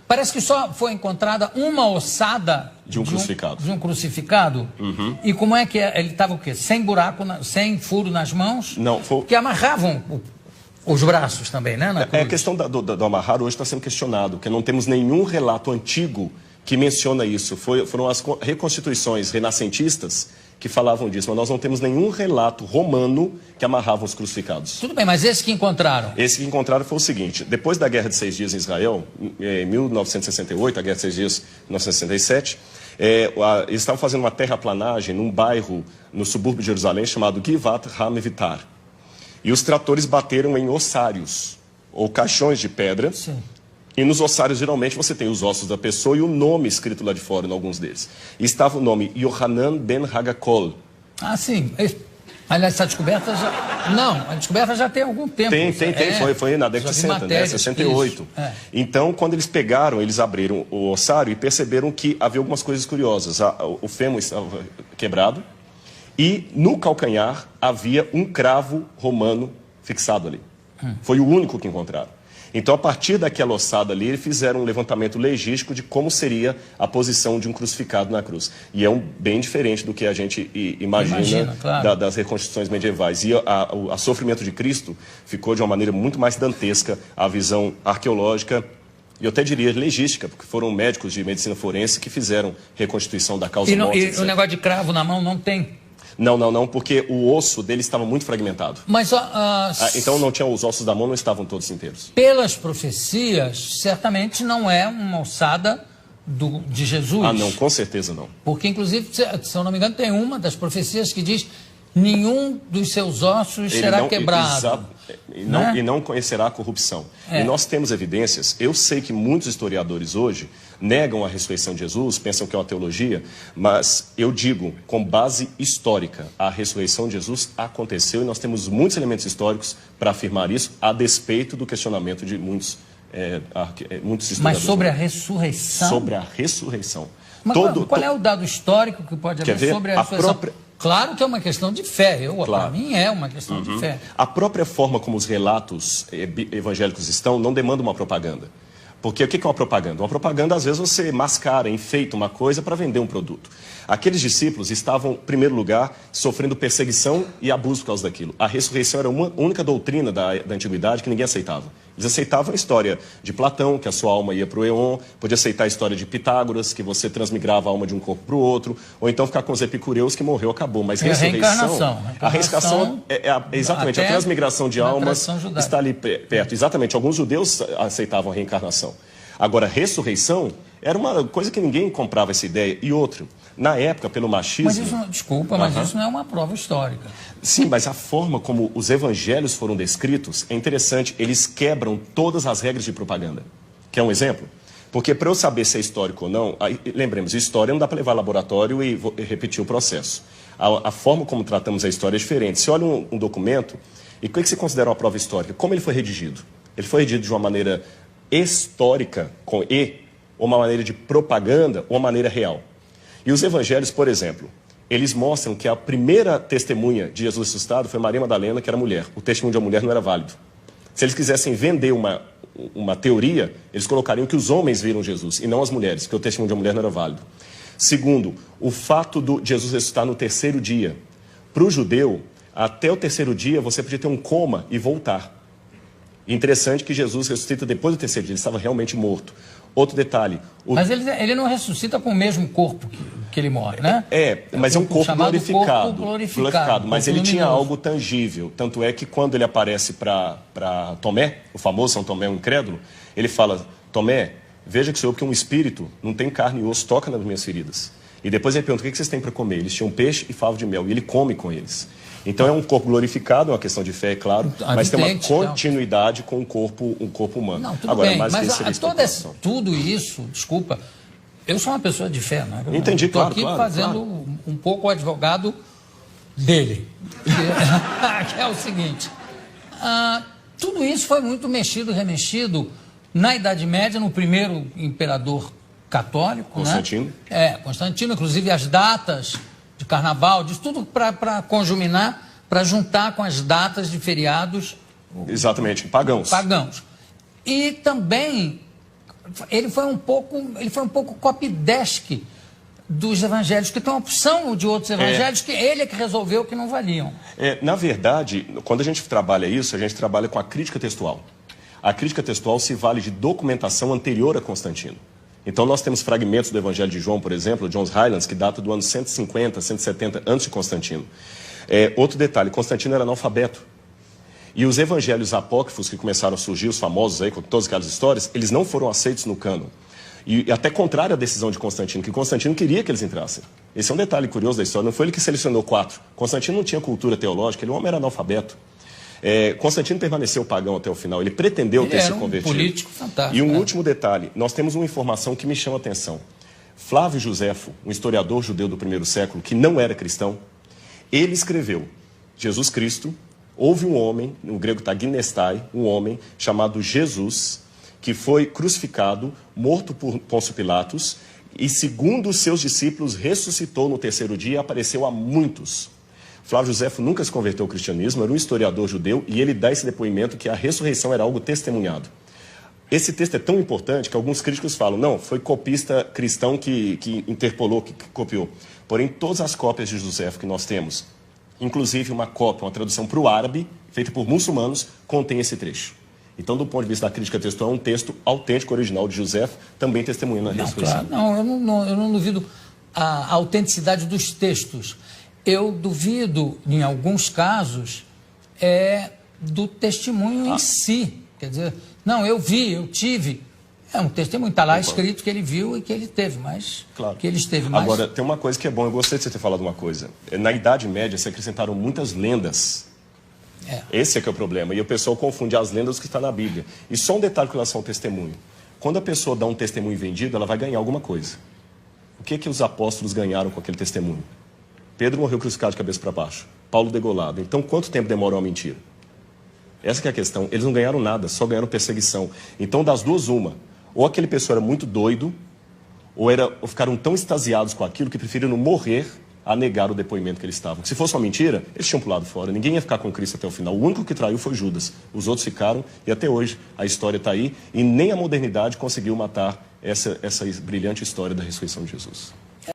Parece que só foi encontrada uma ossada de um crucificado. De um crucificado. Uhum. E como é que ele estava o quê? Sem buraco, sem furo nas mãos? Não, foi... Que amarravam os braços também, né? A questão do amarrar hoje está sendo questionado, porque não temos nenhum relato antigo que menciona isso. Foram as reconstituições renascentistas que falavam disso, mas nós não temos nenhum relato romano que amarrava os crucificados. Tudo bem, mas esse que encontraram? Esse que encontraram foi o seguinte: depois da Guerra de 6 Dias em Israel, em 1968, a Guerra de 6 Dias em 1967, eles estavam fazendo uma terraplanagem num bairro no subúrbio de Jerusalém chamado Givat Ham-Vitar. E os tratores bateram em ossários, ou caixões de pedra. Sim. E nos ossários, geralmente, você tem os ossos da pessoa e o nome escrito lá de fora, em alguns deles. E estava o nome Yohanan ben Hagakol. Ah, sim. Aliás, essa descoberta já... Não, a descoberta já tem algum tempo. Tem. Foi na década de 60, né? 68. Então, quando eles pegaram, eles abriram o ossário e perceberam que havia algumas coisas curiosas. O fêmur estava quebrado e no calcanhar havia um cravo romano fixado ali. Foi o único que encontraram. Então, a partir daquela ossada ali, eles fizeram um levantamento legístico de como seria a posição de um crucificado na cruz. E é bem diferente do que a gente imagina claro. Das reconstruções medievais. E o sofrimento de Cristo ficou de uma maneira muito mais dantesca, a visão arqueológica e eu até diria legística, porque foram médicos de medicina forense que fizeram reconstituição da causa morte. E o negócio de cravo na mão não tem? Não, porque o osso dele estava muito fragmentado. Mas, então não tinha, os ossos da mão não estavam todos inteiros. Pelas profecias, certamente não é uma ossada de Jesus. Ah, não, com certeza não. Porque, inclusive, se eu não me engano, tem uma das profecias que diz: nenhum dos seus ossos será quebrado. E não conhecerá a corrupção. E nós temos evidências. Eu sei que muitos historiadores hoje negam a ressurreição de Jesus, pensam que é uma teologia, mas eu digo, com base histórica, a ressurreição de Jesus aconteceu e nós temos muitos elementos históricos para afirmar isso, a despeito do questionamento de muitos historiadores. Mas sobre a ressurreição? Sobre a ressurreição. Mas qual é o dado histórico que pode haver sobre a ressurreição? Claro que é uma questão de fé, para mim é uma questão de fé. A própria forma como os relatos evangélicos estão não demanda uma propaganda. Porque o que é uma propaganda? Uma propaganda, às vezes, você mascara, enfeita uma coisa para vender um produto. Aqueles discípulos estavam, em primeiro lugar, sofrendo perseguição e abuso por causa daquilo. A ressurreição era uma única doutrina da antiguidade que ninguém aceitava. Eles aceitavam a história de Platão, que a sua alma ia para o Éon, podia aceitar a história de Pitágoras, que você transmigrava a alma de um corpo para o outro, ou então ficar com os epicureus, que morreu, acabou. Mas ressurreição... A reencarnação exatamente, a transmigração de almas está ali perto. Exatamente, alguns judeus aceitavam a reencarnação. Agora, ressurreição era uma coisa que ninguém comprava essa ideia. E outra, na época, pelo machismo... Mas isso não é uma prova histórica. Sim, mas a forma como os evangelhos foram descritos é interessante. Eles quebram todas as regras de propaganda. Quer um exemplo? Porque para eu saber se é histórico ou não, lembremos, história não dá para levar ao laboratório e repetir o processo. A forma como tratamos a história é diferente. Você olha um documento, e o que você considera uma prova histórica? Como ele foi redigido? Ele foi redigido de uma maneira histórica, com E, ou uma maneira de propaganda, ou uma maneira real. E os evangelhos, por exemplo, eles mostram que a primeira testemunha de Jesus ressuscitado foi Maria Madalena, que era mulher. O testemunho de uma mulher não era válido. Se eles quisessem vender uma teoria, eles colocariam que os homens viram Jesus, e não as mulheres, porque o testemunho de uma mulher não era válido. Segundo, o fato de Jesus ressuscitar no terceiro dia. Para o judeu, até o terceiro dia, você podia ter um coma e voltar. Interessante que Jesus ressuscita depois do terceiro dia, ele estava realmente morto. Outro detalhe... Mas ele não ressuscita com o mesmo corpo que ele morre, né? Mas é um corpo glorificado. Glorificado, mas ele tinha algo tangível. Tanto é que quando ele aparece para Tomé, o famoso São Tomé, o incrédulo, ele fala: Tomé, veja que o senhor, que um espírito não tem carne e osso, toca nas minhas feridas. E depois ele pergunta: o que vocês têm para comer? Eles tinham peixe e favo de mel, e ele come com eles. Então é um corpo glorificado, é uma questão de fé, é claro, mas tem uma continuidade com um corpo humano. Não, tudo bem, mas tudo isso, desculpa, eu sou uma pessoa de fé, né? Entendi, claro, estou aqui fazendo um pouco o advogado dele, que é o seguinte, tudo isso foi muito mexido, remexido na Idade Média, no primeiro imperador católico, Constantino. né? Constantino, inclusive as datas de carnaval, disso tudo para conjuminar, para juntar com as datas de feriados. Exatamente, pagãos. E também ele foi um pouco copydesk dos evangelhos, que tem uma opção de outros evangelhos que ele é que resolveu que não valiam. Na verdade, quando a gente trabalha isso, a gente trabalha com a crítica textual. A crítica textual se vale de documentação anterior a Constantino. Então nós temos fragmentos do Evangelho de João, por exemplo, John's Highlands, que data do ano 150, 170 antes de Constantino. Outro detalhe, Constantino era analfabeto. E os evangelhos apócrifos que começaram a surgir, os famosos aí, com todas aquelas histórias, eles não foram aceitos no cânon. E até contrário à decisão de Constantino, que Constantino queria que eles entrassem. Esse é um detalhe curioso da história, não foi ele que selecionou 4. Constantino não tinha cultura teológica, ele, o homem era analfabeto. Constantino permaneceu pagão até o final, ele pretendeu ter se convertido. Um político fantástico. E um último detalhe, nós temos uma informação que me chama a atenção. Flávio Josefo, um historiador judeu do primeiro século, que não era cristão, ele escreveu, Jesus Cristo, houve um homem, no grego está ginestai, um homem chamado Jesus, que foi crucificado, morto por Pôncio Pilatos, e segundo os seus discípulos, ressuscitou no terceiro dia e apareceu a muitos. Flávio Josefo nunca se converteu ao cristianismo, era um historiador judeu, e ele dá esse depoimento que a ressurreição era algo testemunhado. Esse texto é tão importante que alguns críticos falam, não, foi copista cristão que interpolou, que copiou. Porém, todas as cópias de Josefo que nós temos, inclusive uma cópia, uma tradução para o árabe, feita por muçulmanos, contém esse trecho. Então, do ponto de vista da crítica textual, é um texto autêntico, original de Josefo, também testemunhando a ressurreição. Claro, eu não duvido a autenticidade dos textos. Eu duvido, em alguns casos, do testemunho em si. Quer dizer, não, eu vi, eu tive. É um testemunho, está lá escrito que ele viu e que ele teve, mas claro. Que ele esteve mais... Agora, tem uma coisa que é bom, eu gostei de você ter falado uma coisa. Na Idade Média se acrescentaram muitas lendas. Esse é que é o problema. E o pessoal confunde as lendas com o que está na Bíblia. E só um detalhe com relação ao testemunho. Quando a pessoa dá um testemunho vendido, ela vai ganhar alguma coisa. O que os apóstolos ganharam com aquele testemunho? Pedro morreu crucificado de cabeça para baixo. Paulo degolado. Então, quanto tempo demorou a mentira? Essa que é a questão. Eles não ganharam nada, só ganharam perseguição. Então, das duas, uma. Ou aquele pessoa era muito doido, ou ficaram tão extasiados com aquilo que preferiram morrer a negar o depoimento que eles estavam. Se fosse uma mentira, eles tinham pulado fora. Ninguém ia ficar com Cristo até o final. O único que traiu foi Judas. Os outros ficaram, e até hoje a história está aí, e nem a modernidade conseguiu matar essa brilhante história da ressurreição de Jesus.